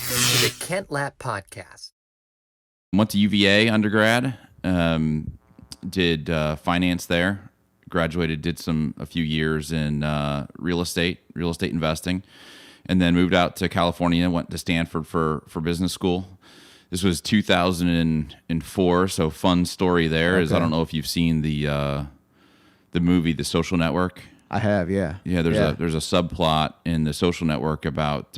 Welcome to the Kent Lapp Podcast. Went to UVA undergrad, did finance there, graduated, did a few years in real estate investing, and then moved out to California, went to Stanford for business school. This was 2004, so fun story there. Is I don't know if you've seen the movie The Social Network. I have, yeah. Yeah, there's a subplot in The Social Network about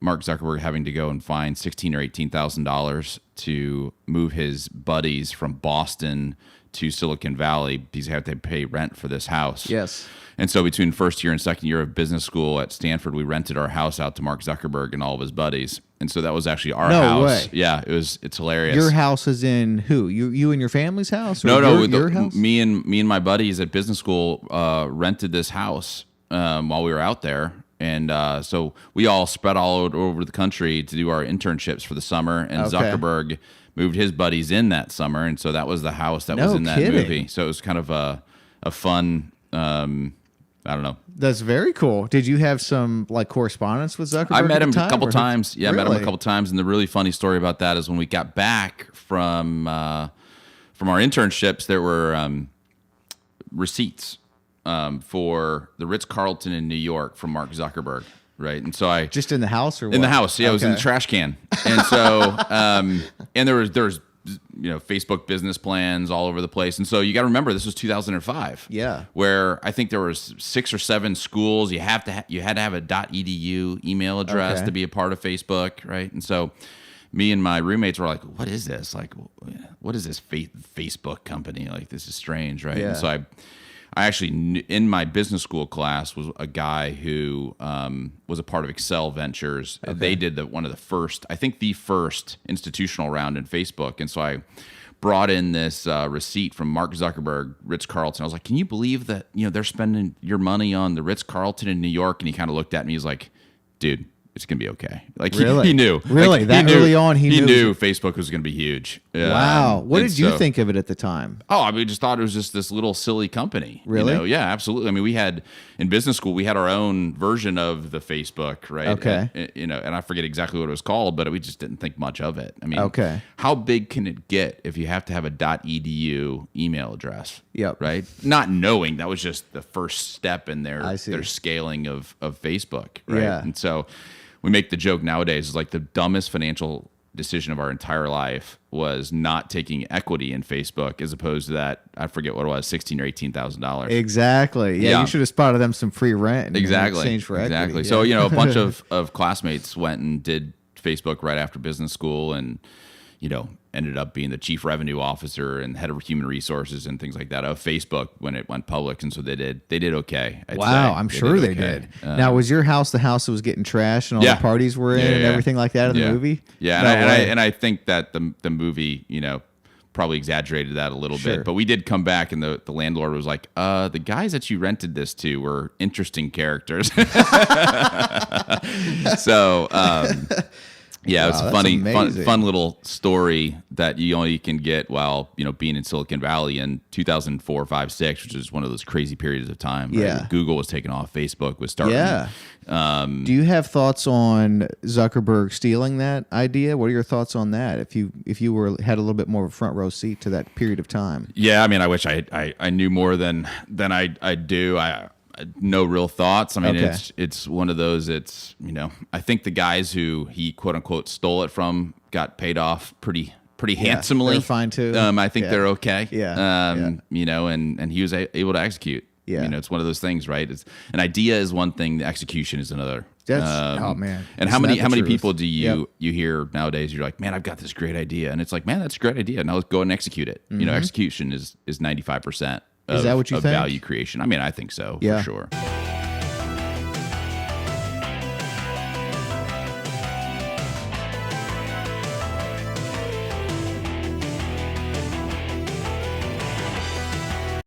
Mark Zuckerberg having to go and find $16,000 or $18,000 to move his buddies from Boston to Silicon Valley because they have to pay rent for this house. Yes. And so between first year and second year of business school at Stanford, we rented our house out to Mark Zuckerberg and all of his buddies. And so that was actually our house. No way. Yeah, it's hilarious. Your house is in who? You and your family's house? Or No, your house? Me and my buddies at business school rented this house while we were out there. And so we all spread all over the country to do our internships for the summer. And Zuckerberg moved his buddies in that summer. And so that was the house that was in that movie. So it was kind of a fun, I don't know. That's very cool. Did you have some correspondence with Zuckerberg? I met him a couple times. Yeah, really? I met him a couple times. And the really funny story about that is when we got back from our internships, there were receipts for the Ritz-Carlton in New York from Mark Zuckerberg, right? And so I just in the house or what? In the house, yeah, it was in the trash can. And so and there was Facebook business plans all over the place. And so you got to remember this was 2005. Yeah. Where I think there was 6 or 7 schools you had to have a .edu email address to be a part of Facebook, right? And so me and my roommates were like, what is this? Like, what is this Facebook company? Like, this is strange, right? Yeah. And so I actually, in my business school class, was a guy who was a part of Excel Ventures. Okay. They did one of the first, I think the first institutional round in Facebook. And so I brought in this receipt from Mark Zuckerberg, Ritz-Carlton. I was like, can you believe that they're spending your money on the Ritz-Carlton in New York? And he kind of looked at me. He's like, dude, it's going to be okay. Like, really? He knew. Really? Early on, he knew Facebook was going to be huge. Wow. What did you think of it at the time? Oh, I mean, just thought it was just this little silly company. Really? Yeah, absolutely. I mean, in business school, we had our own version of the Facebook, right? Okay. And I forget exactly what it was called, but we just didn't think much of it. I mean, how big can it get if you have to have a .edu email address? Yep. Right? Not knowing that was just the first step in their scaling of Facebook, right? Yeah. And so we make the joke nowadays is like the dumbest financial decision of our entire life was not taking equity in Facebook as opposed to that, I forget what it was, $16,000 or $18,000. Exactly. Yeah, you should have spotted them some free rent in exchange for equity. Exactly. So, a bunch of classmates went and did Facebook right after business school and, ended up being the chief revenue officer and head of human resources and things like that of Facebook when it went public. And so they did okay. Wow, I'm sure they did. Now, was your house the house that was getting trashed and all the parties were in and everything like that in the movie? Yeah, and I think that the movie, probably exaggerated that a little bit. But we did come back and the landlord was like, the guys that you rented this to were interesting characters. So, yeah, it's a funny, fun little story that you only can get while being in Silicon Valley in 2004, 5, 6, which is one of those crazy periods of time. Right? Yeah, Google was taking off, Facebook was starting. Yeah. Do you have thoughts on Zuckerberg stealing that idea? What are your thoughts on that? If you had a little bit more of a front row seat to that period of time. Yeah, I mean, I wish I knew more than I do. No real thoughts. I mean, it's one of those. It's I think the guys who he quote unquote stole it from got paid off pretty handsomely. They're fine too. I think they're okay. Yeah. And he was able to execute. Yeah. It's one of those things, right? An idea is one thing, the execution is another. That's oh man. And how many people do you hear nowadays? You're like, man, I've got this great idea, and it's like, man, that's a great idea. Now let's go and execute it. Mm-hmm. Execution is 95%. Is that what you think? Value creation. I mean, I think so, for sure.